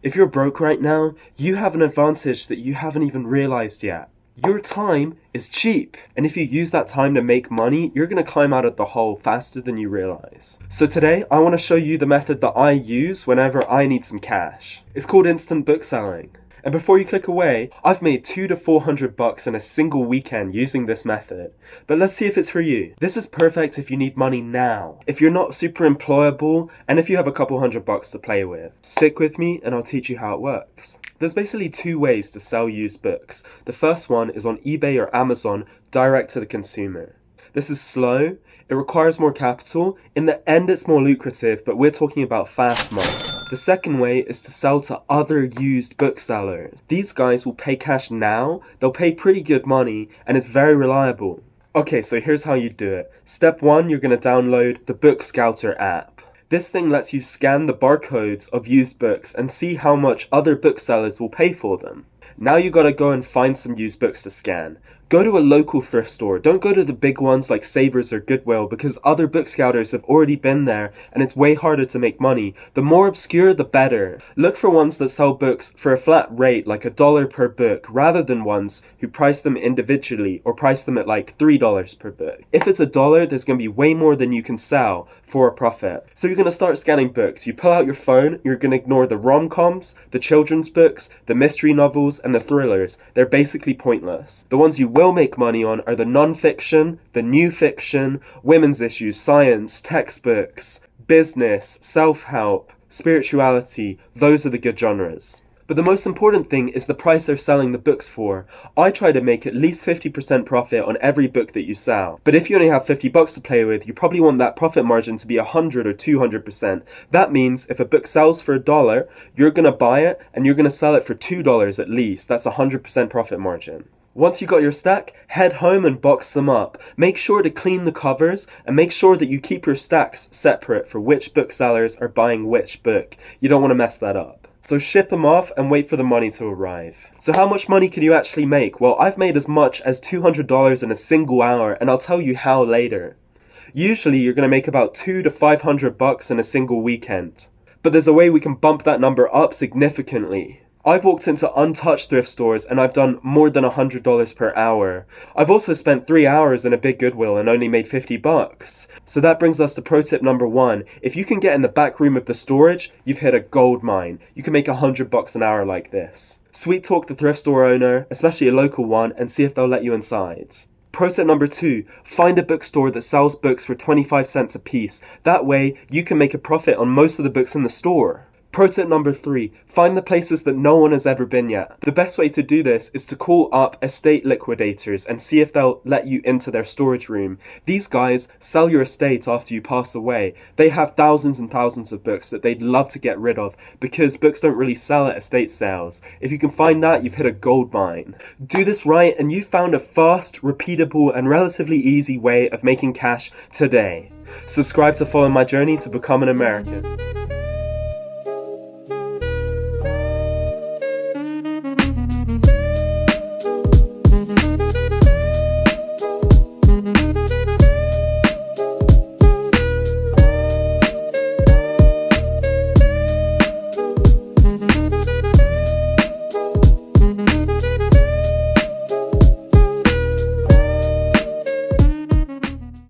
If you're broke right now, you have an advantage that you haven't even realized yet. Your time is cheap, and if you use that time to make money, you're going to climb out of the hole faster than you realize. So today, I want to show you the method that I use whenever I need some cash. It's called instant book selling. And before you click away, I've made $200 to $400 in a single weekend using this method. But let's see if it's for you. This is perfect if you need money now, if you're not super employable, and if you have a couple $100 to play with. Stick with me and I'll teach you how it works. There's basically two ways to sell used books. The first one is on eBay or Amazon, direct to the consumer. This is slow, it requires more capital, in the end it's more lucrative, but we're talking about fast money. The second way is to sell to other used booksellers. These guys will pay cash now, they'll pay pretty good money, and it's very reliable. Okay, so here's how you do it. Step 1, you're going to download the Book Scouter app. This thing lets you scan the barcodes of used books and see how much other booksellers will pay for them. Now you gotta go and find some used books to scan. Go to a local thrift store. Don't go to the big ones like Savers or Goodwill because other book scouters have already been there and it's way harder to make money. The more obscure, the better. Look for ones that sell books for a flat rate like $1 per book rather than ones who price them individually or price them at like $3 per book. If it's $1, there's going to be way more than you can sell for a profit. So you're going to start scanning books. You pull out your phone, you're going to ignore the rom-coms, the children's books, the mystery novels, and the thrillers. They're basically pointless. The ones you will make money on are the non-fiction, the new fiction, women's issues, science, textbooks, business, self-help, spirituality. Those are the good genres. But the most important thing is the price they're selling the books for. I try to make at least 50% profit on every book that you sell. But if you only have $50 to play with, you probably want that profit margin to be 100 or 200%. That means if a book sells for $1, you're going to buy it and you're going to sell it for $2 at least. That's 100% profit margin. Once you got your stack, head home and box them up. Make sure to clean the covers and make sure that you keep your stacks separate for which booksellers are buying which book. You don't want to mess that up. So ship them off and wait for the money to arrive. So how much money can you actually make? Well, I've made as much as $200 in a single hour, and I'll tell you how later. Usually you're going to make about $200 to $500 in a single weekend. But there's a way we can bump that number up significantly. I've walked into untouched thrift stores and I've done more than $100 per hour. I've also spent 3 hours in a big Goodwill and only made $50. So that brings us to pro tip number 1. If you can get in the back room of the storage, you've hit a gold mine. You can make $100 an hour like this. Sweet talk the thrift store owner, especially a local one, and see if they'll let you inside. Pro tip number 2, find a bookstore that sells books for 25 cents a piece. That way, you can make a profit on most of the books in the store. Pro tip number 3, find the places that no one has ever been yet. The best way to do this is to call up estate liquidators and see if they'll let you into their storage room. These guys sell your estate after you pass away. They have thousands and thousands of books that they'd love to get rid of because books don't really sell at estate sales. If you can find that, you've hit a gold mine. Do this right and you've found a fast, repeatable, and relatively easy way of making cash today. Subscribe to follow my journey to become an American.